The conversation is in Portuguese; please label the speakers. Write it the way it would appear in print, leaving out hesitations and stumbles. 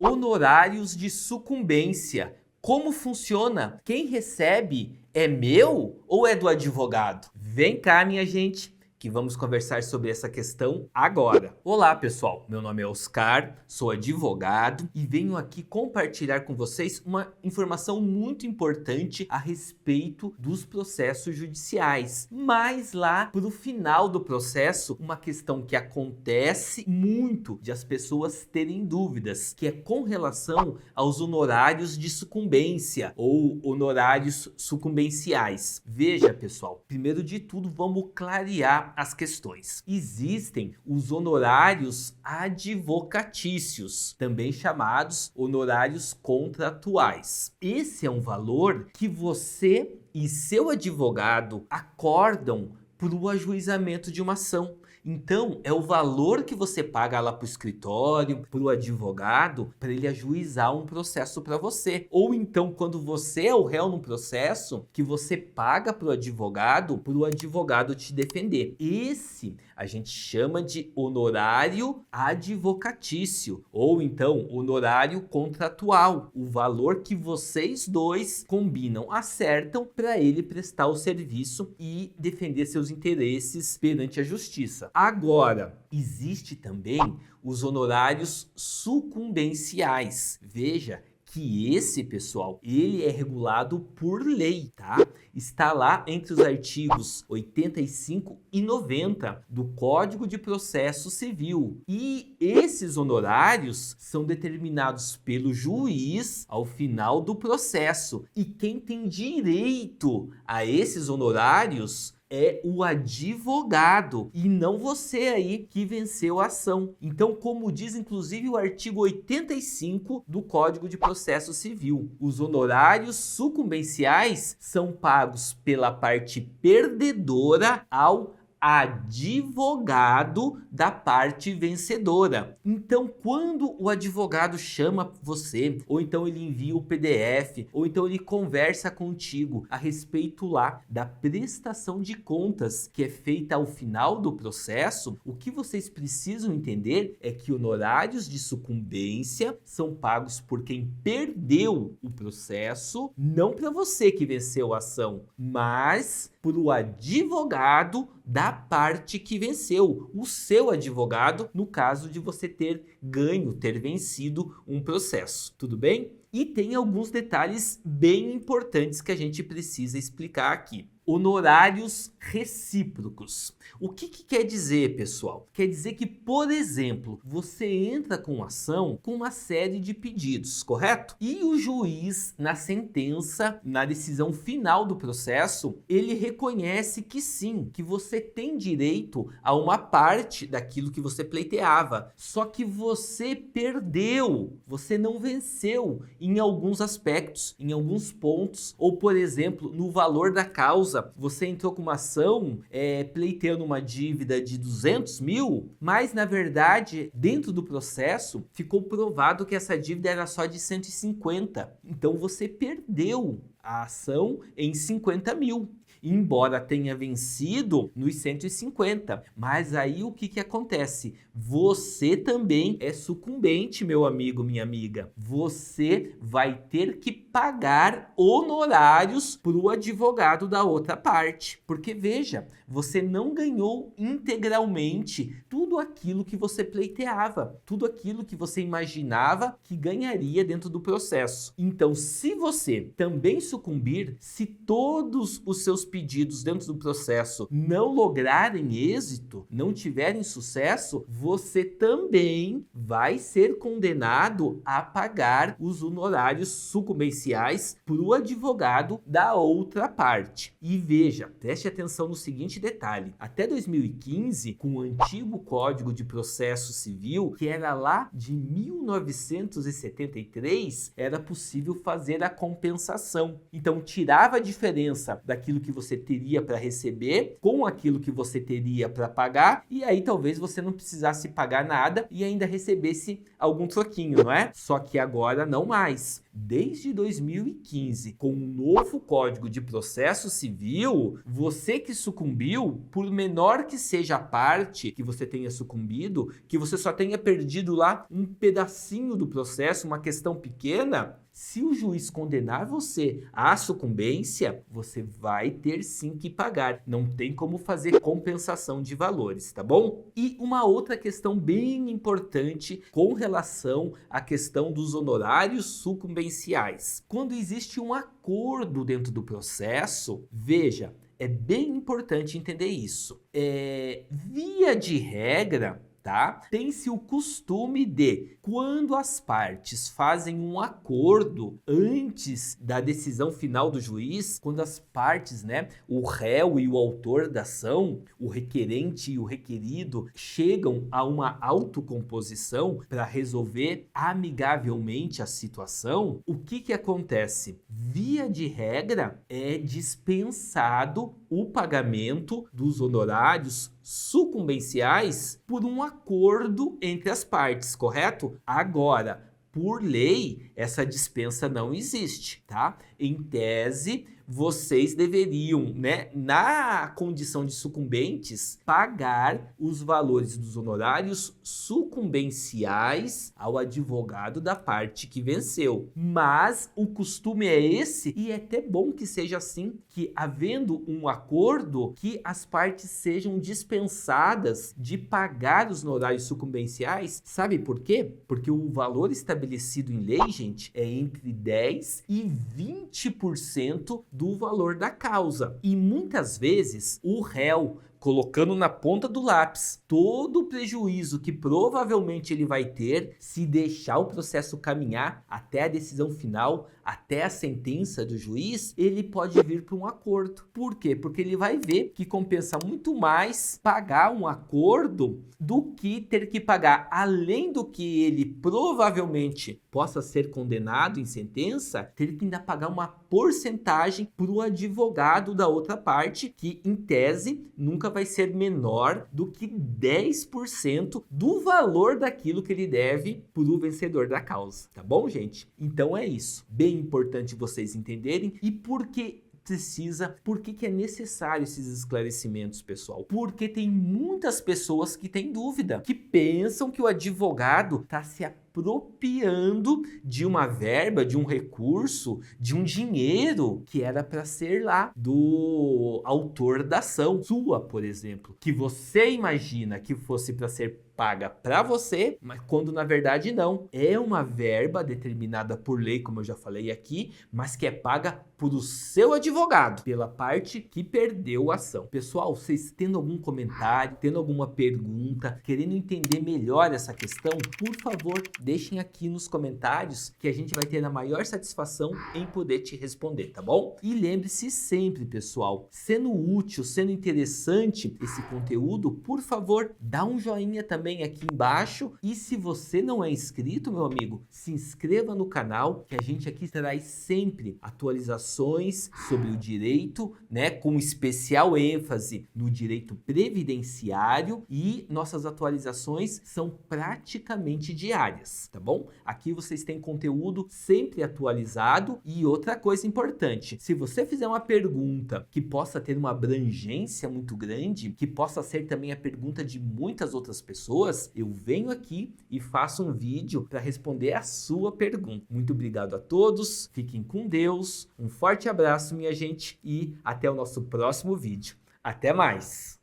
Speaker 1: Honorários de sucumbência. Como funciona? Quem recebe é meu ou é do advogado? Vem cá, minha gente, que vamos conversar sobre essa questão agora. Olá, pessoal. Meu nome é Oscar, sou advogado e venho aqui compartilhar com vocês uma informação muito importante a respeito dos processos judiciais. Mas lá pro final do processo, uma questão que acontece muito de as pessoas terem dúvidas, que é com relação aos honorários de sucumbência ou honorários sucumbenciais. Veja, pessoal, primeiro de tudo, vamos clarear as questões. Existem os honorários advocatícios, também chamados honorários contratuais. Esse é um valor que você e seu advogado acordam para o ajuizamento de uma ação. Então, é o valor que você paga lá para o escritório, para o advogado, para ele ajuizar um processo para você. Ou então, quando você é o réu no processo, que você paga para o advogado te defender. Esse a gente chama de honorário advocatício, ou então honorário contratual. O valor que vocês dois combinam, acertam para ele prestar o serviço e defender seus interesses perante a justiça. Agora, existe também os honorários sucumbenciais. Veja que esse, pessoal, ele é regulado por lei, tá? Está lá entre os artigos 85 e 90 do Código de Processo Civil. E esses honorários são determinados pelo juiz ao final do processo. E quem tem direito a esses honorários é o advogado e não você aí que venceu a ação. Então, como diz inclusive o artigo 85 do Código de Processo Civil, os honorários sucumbenciais são pagos pela parte perdedora ao advogado da parte vencedora. Então, quando o advogado chama você, ou então ele envia o PDF, ou então ele conversa contigo a respeito lá da prestação de contas que é feita ao final do processo, o que vocês precisam entender é que honorários de sucumbência são pagos por quem perdeu o processo, não para você que venceu a ação, mas para o advogado da parte que venceu, o seu advogado, no caso de você ter ganho, ter vencido um processo. Tudo bem? E tem alguns detalhes bem importantes que a gente precisa explicar aqui. Honorários recíprocos. O que quer dizer, pessoal? Quer dizer que, por exemplo, você entra com ação com uma série de pedidos, correto? E o juiz, na sentença, na decisão final do processo, ele reconhece que sim, que você tem direito a uma parte daquilo que você pleiteava. Só que você perdeu, você não venceu em alguns aspectos, em alguns pontos, ou, por exemplo, no valor da causa. Você entrou com uma ação pleiteando uma dívida de 200 mil, mas na verdade, dentro do processo, ficou provado que essa dívida era só de 150. Então você perdeu a ação em 50 mil. Embora tenha vencido nos 150. Mas aí o que acontece? Você também é sucumbente, meu amigo, minha amiga. Você vai ter que pagar honorários para o advogado da outra parte. Porque veja, você não ganhou integralmente tudo aquilo que você pleiteava, tudo aquilo que você imaginava que ganharia dentro do processo. Então, se você também sucumbir, se todos os seus pedidos dentro do processo não lograrem êxito, não tiverem sucesso, você também vai ser condenado a pagar os honorários sucumbenciais para o advogado da outra parte. E veja, preste atenção no seguinte detalhe: até 2015, com o antigo Código de Processo Civil, que era lá de 1973, era possível fazer a compensação. Então, tirava a diferença daquilo que você teria para receber com aquilo que você teria para pagar, e aí talvez você não precisasse pagar nada e ainda recebesse algum troquinho, não é? Só que agora não mais. desde 2015, com um novo Código de Processo Civil, você que sucumbiu, por menor que seja a parte que você tenha sucumbido, que você só tenha perdido lá um pedacinho do processo, uma questão pequena, se o juiz condenar você à sucumbência, você vai ter sim que pagar. Não tem como fazer compensação de valores, tá bom? E uma outra questão bem importante com relação à questão dos honorários sucumbenciais. Quando existe um acordo dentro do processo, veja, é bem importante entender isso. Via de regra, tá? Tem-se o costume de, quando as partes fazem um acordo antes da decisão final do juiz, quando as partes, né, o réu e o autor da ação, o requerente e o requerido, chegam a uma autocomposição para resolver amigavelmente a situação, o que acontece? Via de regra, é dispensado o pagamento dos honorários sucumbenciais por um acordo entre as partes, correto? Agora, por lei, essa dispensa não existe, tá? Em tese, vocês deveriam, né, na condição de sucumbentes, pagar os valores dos honorários sucumbenciais ao advogado da parte que venceu. Mas o costume é esse, e é até bom que seja assim, que havendo um acordo, que as partes sejam dispensadas de pagar os honorários sucumbenciais. Sabe por quê? Porque o valor estabelecido em lei, gente, é entre 10% e 20% do valor da causa. E muitas vezes o réu, colocando na ponta do lápis todo o prejuízo que provavelmente ele vai ter se deixar o processo caminhar até a decisão final, até a sentença do juiz, ele pode vir para um acordo. Por quê? Porque ele vai ver que compensa muito mais pagar um acordo do que ter que pagar, além do que ele provavelmente possa ser condenado em sentença, ter que ainda pagar uma porcentagem para o advogado da outra parte, que em tese nunca vai ser menor do que 10% do valor daquilo que ele deve para o vencedor da causa, tá bom, gente? Então é isso, bem importante vocês entenderem. E por que é necessário esses esclarecimentos, pessoal? Porque tem muitas pessoas que têm dúvida, que pensam que o advogado está se apropriando de uma verba, de um recurso, de um dinheiro que era para ser lá do autor da ação sua, por exemplo, que você imagina que fosse para ser paga para você, mas quando na verdade não. É uma verba determinada por lei, como eu já falei aqui, mas que é paga por o seu advogado, pela parte que perdeu a ação. Pessoal, vocês tendo algum comentário, tendo alguma pergunta, querendo entender melhor essa questão, por favor, deixem aqui nos comentários que a gente vai ter a maior satisfação em poder te responder, tá bom? E lembre-se sempre, pessoal, sendo útil, sendo interessante esse conteúdo, por favor, dá um joinha também aqui embaixo, e se você não é inscrito, meu amigo, se inscreva no canal, que a gente aqui traz sempre atualizações sobre o direito, né, com especial ênfase no direito previdenciário, e nossas atualizações são praticamente diárias, tá bom? Aqui vocês têm conteúdo sempre atualizado. E outra coisa importante, se você fizer uma pergunta que possa ter uma abrangência muito grande, que possa ser também a pergunta de muitas outras pessoas, eu venho aqui e faço um vídeo para responder a sua pergunta. Muito obrigado a todos, fiquem com Deus, um forte abraço, minha gente, e até o nosso próximo vídeo. Até mais!